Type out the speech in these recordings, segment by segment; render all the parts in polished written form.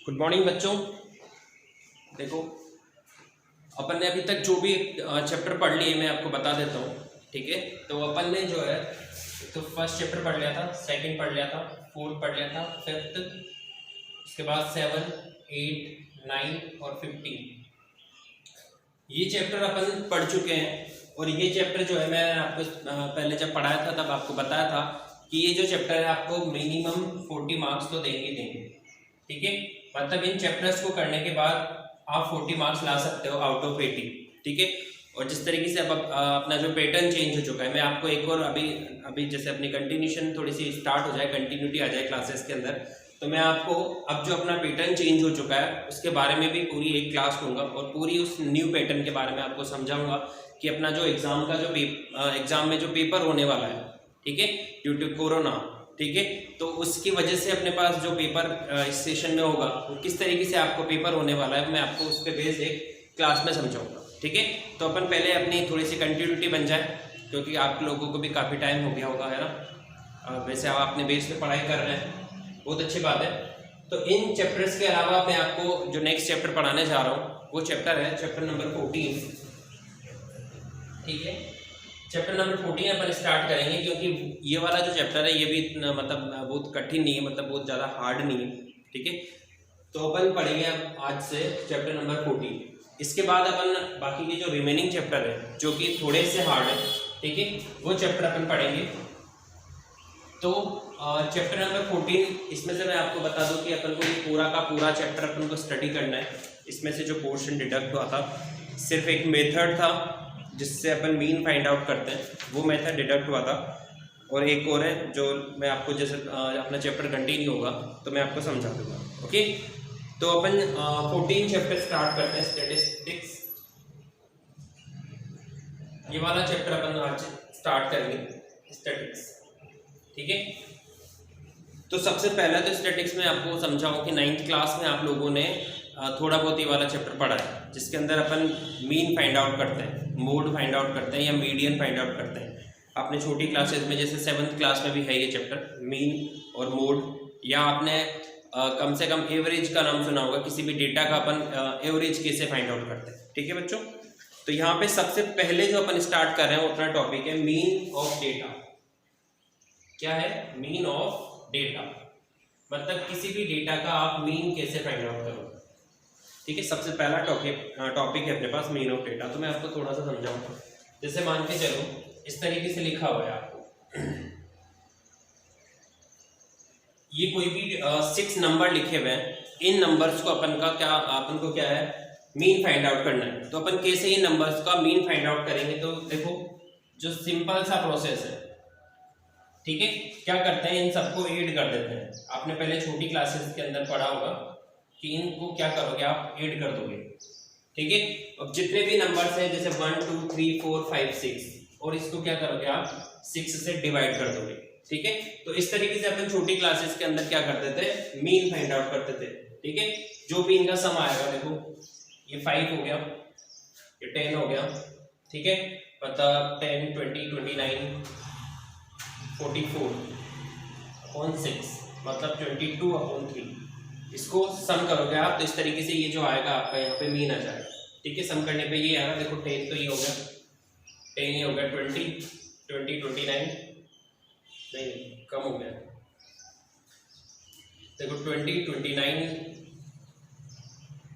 Good morning बच्चों। देखो, अपन ने अभी तक जो भी चैप्टर पढ़ लिए मैं आपको बता देता हूँ। ठीक है, तो अपन ने जो है तो फर्स्ट चैप्टर पढ़ लिया था, सेकंड पढ़ लिया था, फोर्थ पढ़ लिया था, फिफ्थ, उसके बाद 7, 8, 9 और 15 ये चैप्टर अपन पढ़ चुके हैं। और ये चैप्टर जो है मैं आपको पहले जब पढ़ाया था तब आपको बताया था कि ये जो चैप्टर है आपको मिनिमम 40 मार्क्स तो देंगे देंगे। ठीक है, मतलब इन चैप्टर्स को करने के बाद आप 40 मार्क्स ला सकते हो आउट ऑफ 80। ठीक है, और जिस तरीके से अब अपना जो पैटर्न चेंज हो चुका है, मैं आपको एक और अभी जैसे अपनी कंटिन्यूशन थोड़ी सी स्टार्ट हो जाए, कंटिन्यूटी आ जाए क्लासेस के अंदर, तो मैं आपको अब जो अपना पैटर्न चेंज हो चुका है उसके बारे में भी पूरी एक क्लास लूँगा और पूरी उस न्यू पैटर्न के बारे में आपको समझाऊंगा कि अपना जो एग्ज़ाम का जो एग्ज़ाम में जो पेपर होने वाला है, ठीक है, ड्यू टू कोरोना, ठीक है, तो उसकी वजह से अपने पास जो पेपर इस सेशन में होगा वो किस तरीके से आपको पेपर होने वाला है मैं आपको उस पर बेस्ड एक क्लास में समझाऊंगा। ठीक है, तो अपन पहले अपनी थोड़ी सी कंटिन्यूटी बन जाए, क्योंकि आप लोगों को भी काफ़ी टाइम हो गया होगा, है ना। वैसे आप अपने बेस पे पढ़ाई कर रहे हैं, बहुत अच्छी बात है। तो इन चैप्टर्स के अलावा मैं आपको जो नेक्स्ट चैप्टर पढ़ाने जा रहा हूँ वो चैप्टर है चैप्टर नंबर 14। ठीक है, चैप्टर नंबर 14 अपन स्टार्ट करेंगे, क्योंकि ये वाला जो चैप्टर है ये भी इतना मतलब बहुत कठिन नहीं है, मतलब बहुत ज़्यादा हार्ड नहीं है। ठीक है, तो अपन पढ़ेंगे अब आज से चैप्टर नंबर 14। इसके बाद अपन बाकी के जो रिमेनिंग चैप्टर है जो कि थोड़े से हार्ड है, ठीक है, वो चैप्टर अपन पढ़ेंगे। तो चैप्टर नंबर 14 इसमें से मैं आपको बता दूं कि अपन को ये पूरा का पूरा चैप्टर अपन को स्टडी करना है। इसमें से जो पोर्शन डिडक्ट हुआ था, सिर्फ एक मेथड था जिससे अपन मीन फाइंड आउट करते हैं, वो मेथड डिडक्ट हुआ था, और एक और है जो मैं आपको जैसे अपना चैप्टर कंटिन्यू होगा तो मैं आपको समझा दूंगा। ओके, तो अपन 14 चैप्टर स्टार्ट करते हैं, स्टैटिस्टिक्स। ये वाला चैप्टर अपन आज स्टार्ट करेंगे, स्टैटिस्टिक्स। ठीक है, तो सबसे पहला तो स्टैटिस्टिक्स में आपको समझाऊं कि 9th क्लास में आप लोगों ने थोड़ा बहुत ये वाला चैप्टर पढ़ा है, जिसके अंदर अपन मीन फाइंड आउट करते हैं, मोड फाइंड आउट करते हैं या मीडियन फाइंड आउट करते हैं। आपने छोटी क्लासेस में जैसे 7th क्लास में भी है ये चैप्टर, मीन और मोड, या आपने कम से कम एवरेज का नाम सुना होगा, किसी भी डेटा का अपन एवरेज कैसे फाइंड आउट करते हैं। ठीक है बच्चों, तो यहाँ पे सबसे पहले जो अपन स्टार्ट कर रहे हैं वो अपना टॉपिक है मीन ऑफ डेटा। क्या है? मीन ऑफ डेटा, मतलब किसी भी डेटा का आप मीन कैसे फाइंड आउट करोगे। ठीक है, सबसे पहला टॉपिक है अपने पास मीन ऑफ डेटा। तो मैं आपको थोड़ा सा समझाऊंगा। जैसे मान के चलो इस तरीके से लिखा हुआ है आपको, ये कोई भी 6 नंबर लिखे हुए हैं, इन नंबर्स को अपन को क्या है, मीन फाइंड आउट करना है। तो अपन कैसे इन नंबर्स का मीन फाइंड आउट करेंगे? तो देखो, जो सिंपल सा प्रोसेस है, ठीक है, क्या करते हैं, इन सबको ऐड कर देते हैं। आपने पहले छोटी क्लासेस के अंदर पढ़ा होगा कि इनको क्या करोगे, आप ऐड कर दोगे। ठीक है, अब जितने भी नंबर्स हैं जैसे 1 2 3 4 5 6, और इसको क्या करोगे आप 6 से डिवाइड कर दोगे। ठीक है, तो इस तरीके से अपन छोटी क्लासेस के अंदर क्या करते थे, मीन फाइंड आउट करते थे। ठीक है, जो भी इनका सम आएगा, देखो ये 5 हो गया, ये 10 हो गया, ठीक है, मतलब 10 20 29 44 अपॉन 6 मतलब 22/3। इसको सम करोगे आप तो इस तरीके से ये जो आएगा आपका यहाँ पे मीन आ जाएगा। ठीक है, सम करने पे ये आएगा, देखो 10 तो ये हो गया, 10 ये हो गया, 20 29 नहीं कम हो गया, देखो 20 29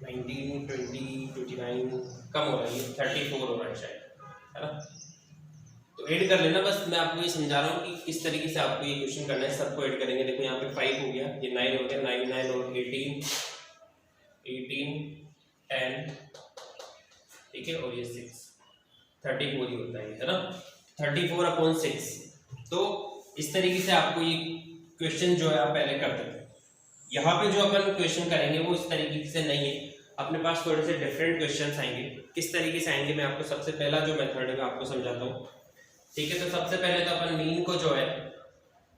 19 20 29 कम हो रहा है, ये 34 हो रहा है शायद, है ना। तो ऐड कर लेना, बस मैं आपको ये समझा रहा हूँ कि किस तरीके से आपको ये क्वेश्चन करना है। सबको ऐड करेंगे, देखो यहाँ पे 5 हो गया, ये 9 हो गया, 9 9 और 18 10, ठीक है, और ये 6 34 ही होता है ना, 34/6। तो इस तरीके से आपको ये क्वेश्चन जो है आप पहले करते हैं। यहाँ पे जो अपन क्वेश्चन करेंगे वो इस तरीके से नहीं है, अपने पास थोड़े से डिफरेंट क्वेश्चन आएंगे। किस तरीके से आएंगे मैं आपको सबसे पहला जो मेथड है मैं आपको समझाता हूँ। ठीक है, तो सबसे पहले तो अपन मीन को जो है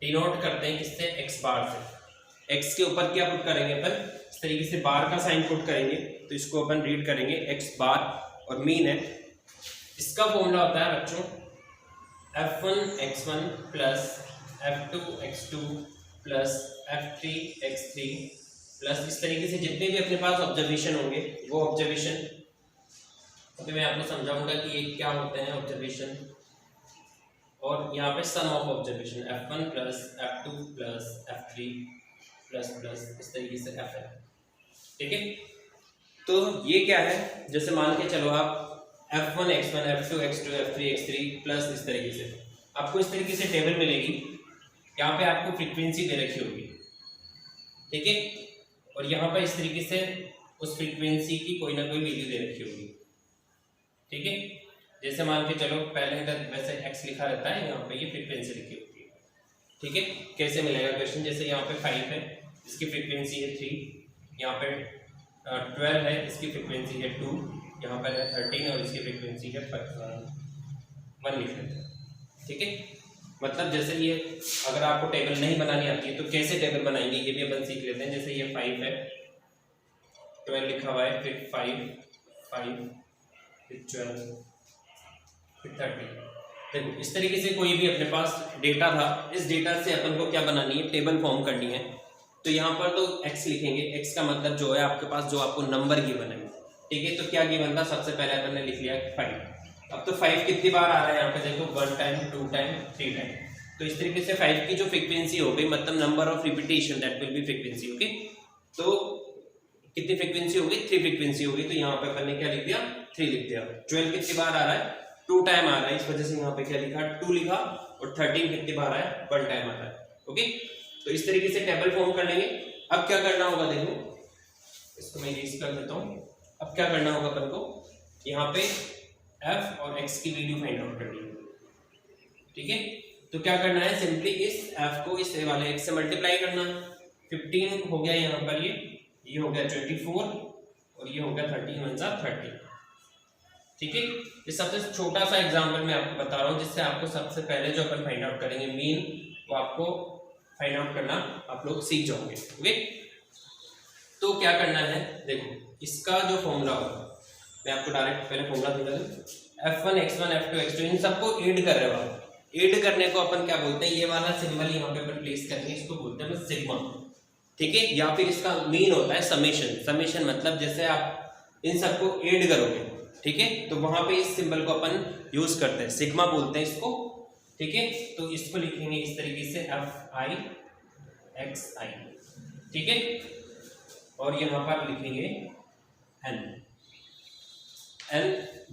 डिनोट करते हैं किससे, एक्स बार से। एक्स के ऊपर क्या पुट करेंगे अपन, इस तरीके से बार का साइन पुट करेंगे, तो इसको अपन रीड करेंगे एक्स बार, और मीन है, इसका फॉर्मूला होता है बच्चों f1 x1 plus f2 x2 plus f3 x3 plus इस तरीके से जितने भी अपने पास ऑब्जर्वेशन होंगे वो ऑब्जर्वेशन, अभी मैं आपको समझाऊंगा कि ये क्या होते हैं ऑब्जर्वेशन, और यहाँ पे sum of observation f1 plus f2 plus f3 plus plus इस तरीके से fn, ठीक है। तो ये क्या है, जैसे मान के चलो आप f1 x1 f2 x2 f3 x3 plus इस तरीके से आपको इस तरीके से टेबल मिलेगी, यहाँ पे आपको फ्रीक्वेंसी दे रखी होगी, ठीक है, और यहाँ पर इस तरीके से उस फ्रीक्वेंसी की कोई ना कोई वैल्यू दे रखी होगी, ठीक है। जैसे मान के चलो पहले वैसे x लिखा रहता है, यहाँ पे ये फ्रीक्वेंसी लिखी होती है, ठीक है। कैसे मिलेगा क्वेश्चन, जैसे यहाँ पे 5 है, इसकी फ्रीक्वेंसी है 3, यहाँ पे 12 है, इसकी फ्रीक्वेंसी है 2, यहाँ पर है 13 और इसकी फ्रीक्वेंसी है 1 लिख लेते हैं, ठीक है। मतलब जैसे ये अगर आपको टेबल नहीं बनानी आती है तो कैसे टेबल बनाएंगे ये भी अपन सीख लेते हैं। जैसे ये 5 है, 12 लिखा हुआ है, फिर 5 फिर 12 फिर 13, देखो इस तरीके से कोई भी अपने पास डेटा था, इस डेटा से अपन को क्या बनानी है, टेबल फॉर्म करनी है। तो यहाँ पर तो x लिखेंगे, x का मतलब जो है आपके पास जो आपको नंबर गिवन है, ठीक है। तो क्या गिवन था, सबसे पहले अपन ने लिख लिया 5। अब तो 5 कितनी बार आ रहा है यहाँ पे देखो, 1 टाइम 2 टाइम 3 टाइम, तो इस तरीके से 5 की जो फ्रीक्वेंसी हो गई, मतलब number of repetition that will be frequency, okay. तो कितनी फ्रीक्वेंसी होगी, 3 फ्रीक्वेंसी होगी, तो यहाँ पे अपन ने क्या लिख दिया, 3 लिख दिया। 12 कितनी बार आ रहा है, 2 टाइम आ रहा है, इस वजह से यहाँ पे क्या लिखा, 2 लिखा, और 13 कितनी बार आया, 1 टाइम आ रहा है, ओके। तो इस तरीके से टेबल फॉर्म कर लेंगे। अब क्या करना होगा, देखो इसको मैं इरेज कर देता हूँ। अब क्या करना होगा अपन को, यहाँ पे f और x की वैल्यू फाइंड आउट करनी है, ठीक है। तो क्या करना है, सिंपली इस f को इस वाले x से मल्टीप्लाई करना है। 15 हो गया यहाँ पर, ये हो गया 24 और ये हो गया 13 1 30, ठीक है। ये सबसे छोटा सा एग्जांपल मैं आपको बता रहा हूँ, जिससे आपको सबसे पहले जो अपन फाइंड आउट करेंगे मीन, वो आपको फाइंड आउट करना आप लोग सीख जाओगे, ओके। तो क्या करना है, देखो इसका जो फॉर्मूला होगा, मैं आपको डायरेक्ट पहले फॉर्मूला दिखा दूं। f1 x1 f2 x2 इन सबको ऐड कर रहे हो आप, ऐड करने को अपन क्या बोलते हैं, ये वाला सिंबल यहाँ पे अपन प्लेस करेंगे, इसको बोलते हैं सिग्मा, ठीक है। या फिर इसका मीन होता है समेशन। समेशन मतलब जैसे आप इन सबको ऐड करोगे, ठीक है, तो वहां पे इस सिंबल को अपन यूज करते हैं, सिग्मा बोलते हैं इसको, ठीक है। तो इसको लिखेंगे इस तरीके से fi xi, ठीक है, और यहाँ पर लिखेंगे n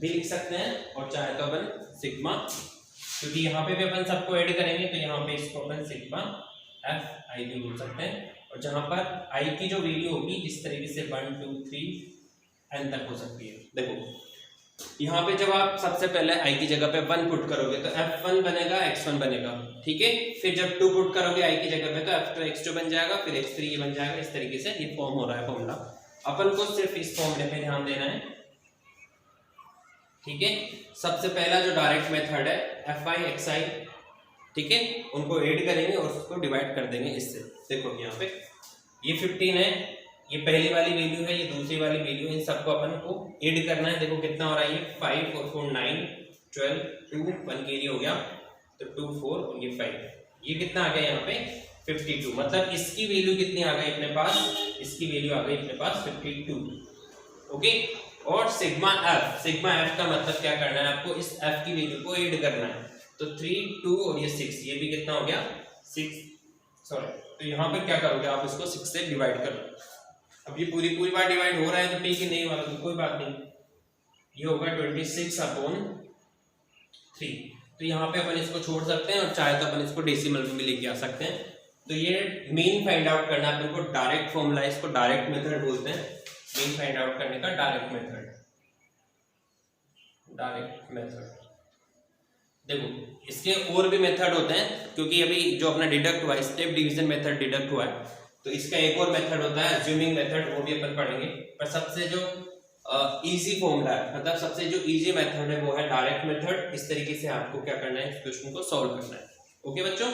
भी लिख सकते हैं, और चाहे तो अपन सिग्मा, क्योंकि यहाँ पे भी अपन सबको ऐड करेंगे तो यहाँ पे इसको अपन सिग्मा fi भी बोल सकते हैं। और जहाँ पर i की जो वैल्यू होगी इस तरीके से 1 2 3 n तक हो सकती है। देखो यहाँ पे जब आप सबसे पहले i की जगह पे 1 पुट करोगे तो f1 बनेगा, x1 बनेगा, ठीक है। फिर जब 2 पुट करोगे i की जगह पे तो f2 x2 बन जाएगा, फिर x3 ये बन जाएगा। इस तरीके से ये फॉर्म हो रहा है फॉर्मूला। अपन को सिर्फ इस फॉर्मूले पे ध्यान देना है, ठीक है। सबसे पहला जो डायरेक्ट मेथड है fi xi, ठीक है, उनको ऐड करेंगे और उसको डिवाइड कर देंगे इससे। देखो यहाँ पे ये 15 है, ये पहली वाली वैल्यू है, ये दूसरी वाली वैल्यू, इन सबको अपन को ऐड करना है। देखो कितना हो रहा है, ये 5 और 4 9 12 2 1 कैरी हो गया, तो 2 4 और ये 5, ये कितना आ गया यहाँ पे 52। मतलब इसकी वैल्यू कितनी आ गई अपने पास, इसकी वैल्यू आ गई अपने पास 52, ओके। और सिग्मा f का मतलब क्या करना है आपको, इस f की वैल्यू को ऐड करना है। तो 3 2 और ये 6, ये भी कितना हो गया 6, सॉरी। तो यहाँ पर क्या करोगे आप, इसको 6 से डिवाइड करो। अब ये पूरी बार डिवाइड हो रहा है तो ठीक है, नहीं वाला तो कोई बात नहीं, ये होगा 26/3। तो यहाँ पे अपन इसको छोड़ सकते हैं, और चाहे तो अपन इसको डेसिमल में भी लेके आ सकते हैं। तो ये मीन फाइंड आउट करना अपन को डायरेक्ट फॉर्मूला, इसको डायरेक्ट मेथड बोलते हैं, मीन फाइंड आउट करने का डायरेक्ट मेथड। देखो इसके और भी मेथड होते हैं, क्योंकि अभी जो अपना डिडक्ट हुआ है, स्टेप डिवीजन मेथड डिडक्ट हुआ है, तो इसका एक और मेथड होता है अज्यूमिंग मेथड, वो भी अपन पढ़ेंगे। पर सबसे जो इजी फॉर्मूला है, मतलब सबसे जो इजी मेथड है वो है डायरेक्ट मेथड। इस तरीके से आपको क्या करना है, इस क्वेश्चन को सॉल्व करना है, ओके बच्चों।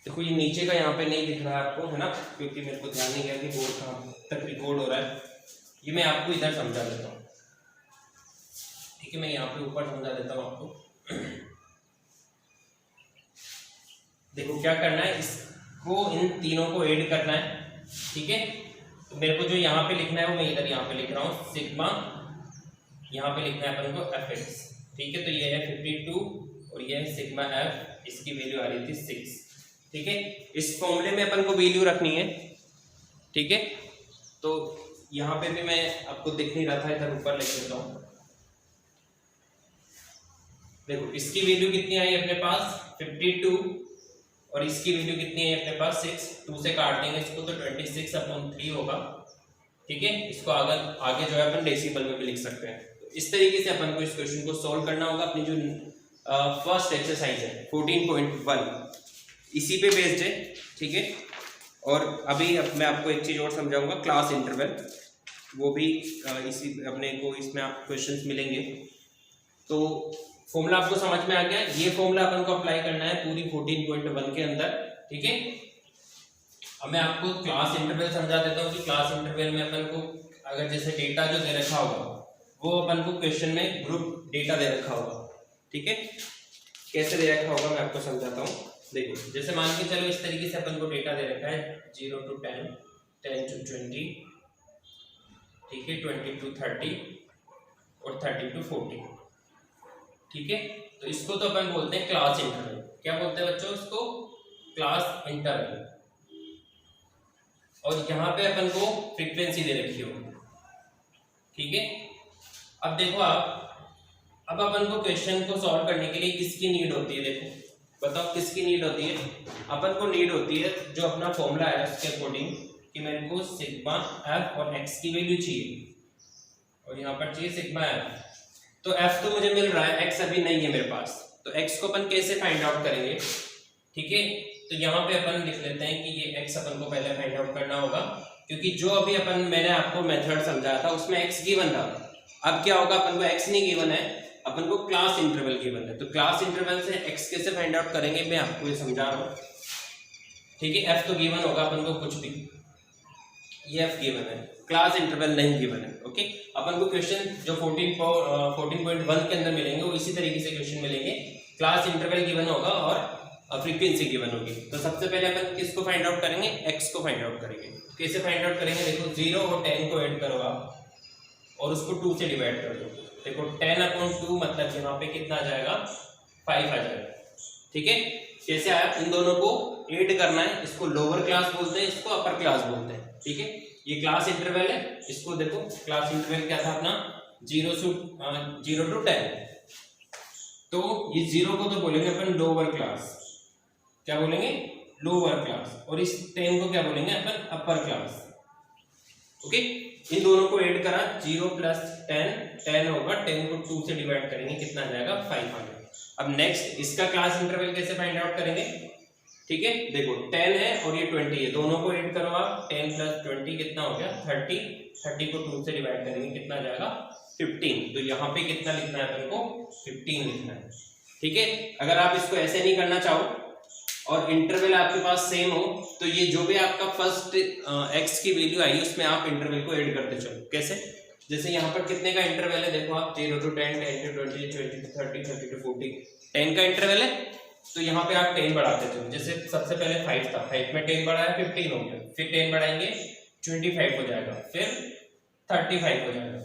देखो ये नीचे का यहाँ पे नहीं दिख रहा है आपको, है ना, क्योंकि मेरे को ध्यान नहीं गया कि बोर्ड कहाँ तक रिकॉर्ड हो रहा है। ये मैं आपको इधर समझा देता हूँ, ठीक है, मैं यहाँ पे ऊपर समझा देता हूँ आपको। देखो क्या करना है, इसको इन तीनों को ऐड करना है, ठीक है। तो मेरे को जो यहाँ पे लिखना है वो मैं इधर यहाँ पे लिख रहा हूँ, सिग्मा यहाँ पे लिखना है अपन को एफ एक्स, ठीक है। तो ये है 52 और ये है सिग्मा एफ, इसकी वैल्यू आ रही थी 6, ठीक है। इस फॉर्मूले में अपन को वैल्यू रखनी है, ठीक है। तो यहाँ पे भी मैं आपको दिख नहीं रहा था, इधर ऊपर लिख देता हूँ। देखो इसकी वैल्यू कितनी आई अपने पास 52 और इसकी वैल्यू कितनी है अपने पास 6, 2 से काट देंगे इसको तो 26/3 होगा, ठीक है। इसको आगे जो है अपन डेसिमल में भी लिख सकते हैं। तो इस तरीके से अपन को इस क्वेश्चन को सॉल्व करना होगा। अपनी जो फर्स्ट एक्सरसाइज है 14.1 इसी पे बेस्ड है, ठीक है। और अभी मैं आपको एक चीज और समझाऊंगा, क्लास इंटरवल, वो भी इसी अपने को इसमें आप क्वेश्चंस मिलेंगे। तो फॉर्मूला आपको समझ में आ गया, ये फॉर्मूला अपन को अप्लाई करना है पूरी 14.1 के अंदर, ठीक है। अब मैं आपको क्लास इंटरवल समझा देता हूँ कि क्लास इंटरवल में अपन को अगर जैसे डेटा जो दे रखा होगा वो अपन को क्वेश्चन में ग्रुप डेटा दे रखा होगा, ठीक है। कैसे दे रखा होगा मैं आपको समझाता हूँ। देखो जैसे मान के चलो इस तरीके से अपन को डेटा दे रखा है 0 to 10, 10 to 20, ठीक है, 20 to 30 और 30 to 40, ठीक है। तो इसको तो अपन बोलते हैं क्लास इंटरवल। क्या बोलते हैं बच्चों इसको? Class interval. और यहाँ पे अपन को फ्रीक्वेंसी दे रखी हो, ठीक है। अब देखो अब अपन को क्वेश्चन को सॉल्व करने के लिए किसकी नीड होती है? देखो बताओ किसकी नीड होती है? अपन को नीड होती है जो अपना फॉर्मूला है उसके अकॉर्डिंग कि मेरे को सिग्मा एफ और एक्स की वैल्यू चाहिए और यहाँ पर चाहिए सिग्मा एफ। तो एफ तो मुझे मिल रहा है, एक्स अभी नहीं है मेरे पास, तो एक्स को अपन कैसे फाइंड आउट करेंगे? ठीक है, तो यहाँ पे अपन लिख लेते हैं कि ये एक्स अपन को पहले फाइंड आउट करना होगा, क्योंकि जो अभी मैंने आपको मेथड समझाया था उसमें एक्स गिवन था। अब क्या होगा, अपन को एक्स नहीं गिवन है, अपन को क्लास इंटरवल गिवन है। तो क्लास इंटरवल से एक्स कैसे फाइंड आउट करेंगे मैं आपको ये समझा रहा हूँ, ठीक है। एफ तो गिवन होगा अपन को कुछ भी, ये एफ गिवन है, क्लास इंटरवल नहीं गिवन है, ओके। अपन को क्वेश्चन जो 14.1 के अंदर मिलेंगे वो इसी तरीके से क्वेश्चन मिलेंगे, क्लास इंटरवल गिवन होगा और फ्रीक्वेंसी गिवन होगी। तो सबसे पहले अपन किसको फाइंड आउट करेंगे? एक्स को फाइंड आउट करेंगे। कैसे फाइंड आउट करेंगे? देखो 0 और 10 को ऐड करो आप और उसको 2 से डिवाइड कर दो। देखो 10/2 मतलब यहाँ पे कितना आ जाएगा? 5 आ जाएगा, ठीक है। कैसे आया? इन दोनों को ऐड करना है, इसको लोअर क्लास बोलते हैं, इसको अपर क्लास बोलते हैं, ठीक है। ये क्लास इंटरवल है, इसको देखो क्लास इंटरवल क्या था अपना 0 to 10, तो ये 0 को तो बोलेंगे अपन लोअर क्लास, क्या बोलेंगे? लोअर क्लास, और इस 10 को क्या बोलेंगे अपन? Upper class, okay. इन दोनों को ऐड करा, 0 + 10 होगा, 10 को 2 से डिवाइड करेंगे, कितना आ जाएगा? 5 आ जाएगा। अब नेक्स्ट इसका क्लास इंटरवल कैसे फाइंड आउट करेंगे? ठीक है, देखो 10 है और ये 20 है, दोनों को ऐड करो आप, 10 + 20 कितना हो गया? 30, 30 को 2 से डिवाइड करेंगे, कितना आ जाएगा? 15। तो यहाँ पे कितना लिखना है अपन को? 15 लिखना है, ठीक है। अगर आप इसको ऐसे नहीं करना चाहो और इंटरवल आपके पास सेम हो, तो ये जो भी आपका फर्स्ट एक्स की वैल्यू आई उसमें आप इंटरवल को ऐड करते चलो। कैसे? जैसे यहाँ पर कितने का इंटरवल है? देखो आप 0 to 10, 10 to 20, 20 to 30, 30 to 40, 10 का इंटरवल है, तो यहाँ पे आप 10 बढ़ाते चलो। जैसे सबसे पहले 5 था, 5 में 10 बढ़ाया 15 हो गया, फिर 10 बढ़ाएंगे 25 हो जाएगा, फिर 35 हो जाएगा,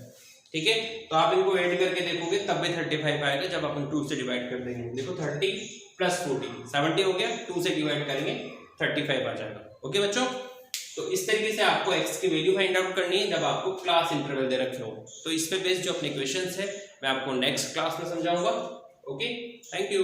ठीक है। तो आप इनको ऐड करके देखोगे तब भी 35 आएगा जब अपन 2 से डिवाइड कर देंगे। देखो 30 + 40 70 हो गया, 2 से डिवाइड करेंगे 35 आ जाएगा, ओके बच्चों। तो इस तरीके से आपको x की वैल्यू फाइंड आउट करनी है जब आपको क्लास इंटरवल दे रखे हो। तो इस पे बेस्ड जो अपने क्वेश्चंस है मैं आपको नेक्स्ट क्लास में समझाऊंगा, ओके। Thank you.